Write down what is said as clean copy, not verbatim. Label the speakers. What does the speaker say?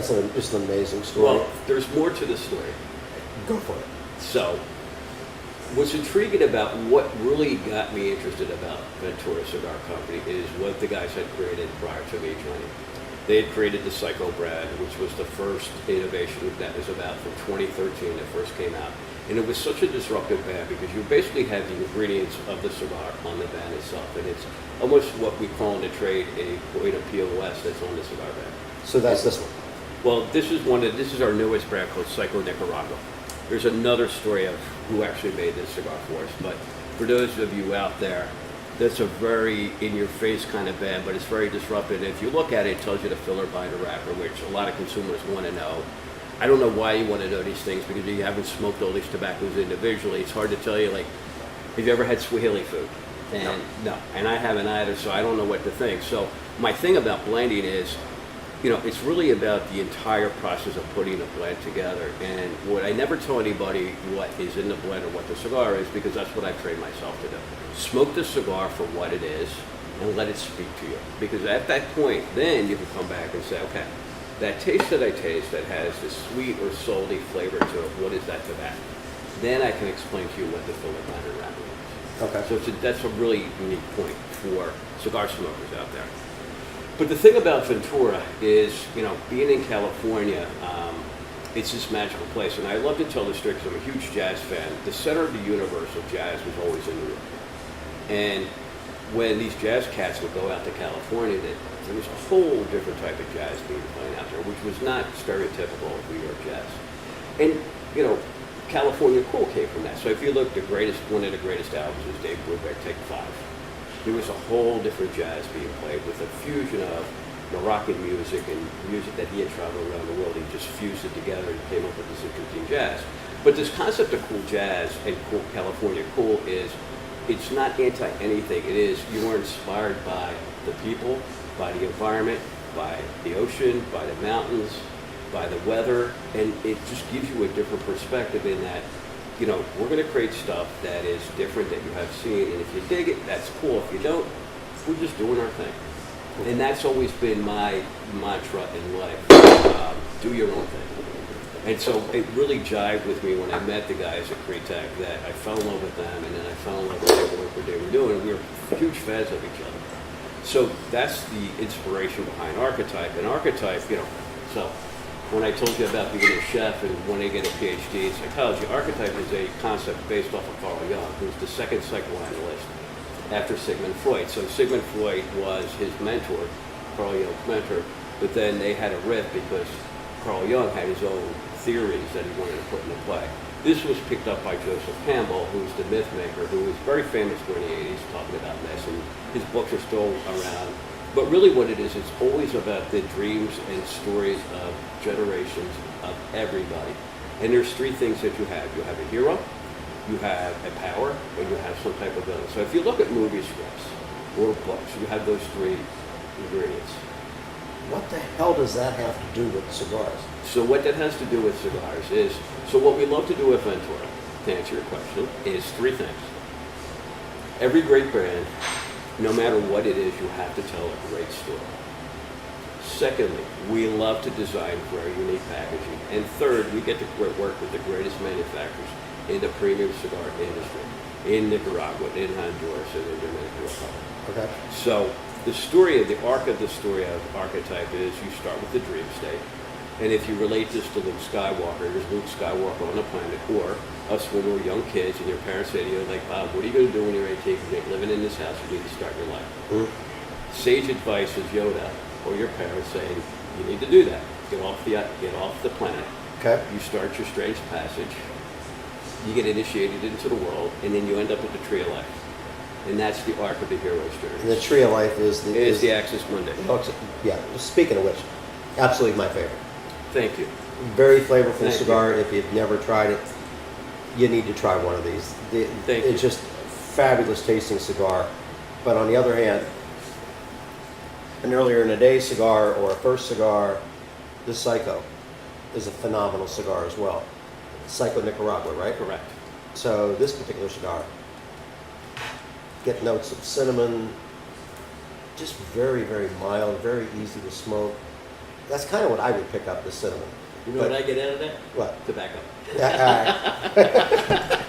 Speaker 1: just an amazing story.
Speaker 2: Well, there's more to the story.
Speaker 1: Go for it.
Speaker 2: So, what's intriguing about what really got me interested about Ventura Cigar Company is what the guys had created prior to me joining. They had created the Psycho brand, which was the first innovation that was about from 2013 that first came out. And it was such a disruptive band because you basically have the ingredients of the cigar on the band itself. And it's almost what we call in the trade a point of POS that's on the cigar band.
Speaker 1: So that's this one.
Speaker 2: Well, this is our newest brand called Psycho Nicaragua. There's another story of who actually made this cigar for us. But for those of you out there, that's a very in-your-face kind of band, but it's very disruptive. If you look at it, it tells you the filler binder wrapper, which a lot of consumers want to know. I don't know why you want to know these things because you haven't smoked all these tobaccos individually. It's hard to tell you, like, have you ever had Swahili food? And no, and I haven't either, so I don't know what to think. So my thing about blending is, you know, it's really about the entire process of putting a blend together. And what I never tell anybody what is in the blend or what the cigar is because that's what I've trained myself to do. Smoke the cigar for what it is and let it speak to you. Because at that point, then you can come back and say, okay, that taste that I taste that has this sweet or salty flavor to it, what is that tobacco? Then I can explain to you what the filler binder wrapper is.
Speaker 1: Okay.
Speaker 2: So that's a really unique point for cigar smokers out there. But the thing about Ventura is, you know, being in California, it's this magical place. And I love to tell this story because I'm a huge jazz fan. The center of the universe of jazz was always in New York. And when these jazz cats would go out to California, there was a whole different type of jazz being played out there, which was not stereotypical of New York jazz. And, you know, California Cool came from that. So if you look, one of the greatest albums was Dave Brubeck, Take 5. There was a whole different jazz being played with a fusion of Moroccan music and music that he had traveled around the world. He just fused it together and came up with this interesting jazz. But this concept of cool jazz and cool California cool is, it's not anti-anything. It is, you are inspired by the people, by the environment, by the ocean, by the mountains, by the weather, and it just gives you a different perspective in that, you know, we're going to create stuff that is different that you have seen, and if you dig it, that's cool. If you don't, we're just doing our thing. And that's always been my mantra in life, do your own thing. And so it really jived with me when I met the guys at Createch that I fell in love with them, and then I fell in love with what they were doing, and we were huge fans of each other. So that's the inspiration behind Archetype. And Archetype, you know, so when I told you about being a chef and wanting to get a PhD in psychology, Archetype is a concept based off of Carl Jung, who's the second psychoanalyst after Sigmund Freud. So Sigmund Freud was his mentor, Carl Jung's mentor, but then they had a rift because Carl Jung had his own theories that he wanted to put into play. This was picked up by Joseph Campbell, who's the myth maker, who was very famous during the 80s talking about this, and his books are still around. But really what it is, it's always about the dreams and stories of generations of everybody. And there's three things that you have. You have a hero, you have a power, and you have some type of villain. So if you look at movie scripts or books, you have those three ingredients.
Speaker 1: What the hell does that have to do with cigars?
Speaker 2: So what that has to do with cigars is, so what we love to do with Ventura, to answer your question, is three things. Every great brand, no matter what it is, you have to tell a great story. Secondly, we love to design very unique packaging. And third, we get to work with the greatest manufacturers in the premium cigar industry, in Nicaragua, in Honduras, and in the Dominican Republic.
Speaker 1: Okay.
Speaker 2: So the story of the arc of the story of Archetype is you start with the dream state. And if you relate this to Luke Skywalker, there's Luke Skywalker on the planet, or us when we were young kids and your parents say to you, like, Bob, what are you going to do when you're 18? You're living in this house, you need to start your life. Mm-hmm. Sage advice is Yoda or your parents saying, you need to do that. Get off the planet. Okay. You start your strange passage. You get initiated into the world, and then you end up at the Tree of Life. And that's the arc of the hero's journey.
Speaker 1: And the Tree of Life is
Speaker 2: the Axis Mundi.
Speaker 1: Yeah. Speaking of which, absolutely my favorite.
Speaker 2: Thank you.
Speaker 1: Very flavorful cigar. If you've never tried it, you need to try one of these. It's just fabulous tasting cigar. But on the other hand, an earlier in the day cigar or a first cigar, the Psycho is a phenomenal cigar as well. Psycho Nicaragua, right?
Speaker 2: Correct.
Speaker 1: So this particular cigar, get notes of cinnamon, just very, very mild, very easy to smoke. That's kind of what I would pick up, the cinnamon.
Speaker 2: You know what I get out of that?
Speaker 1: What?
Speaker 2: Tobacco.
Speaker 1: Yeah, all right.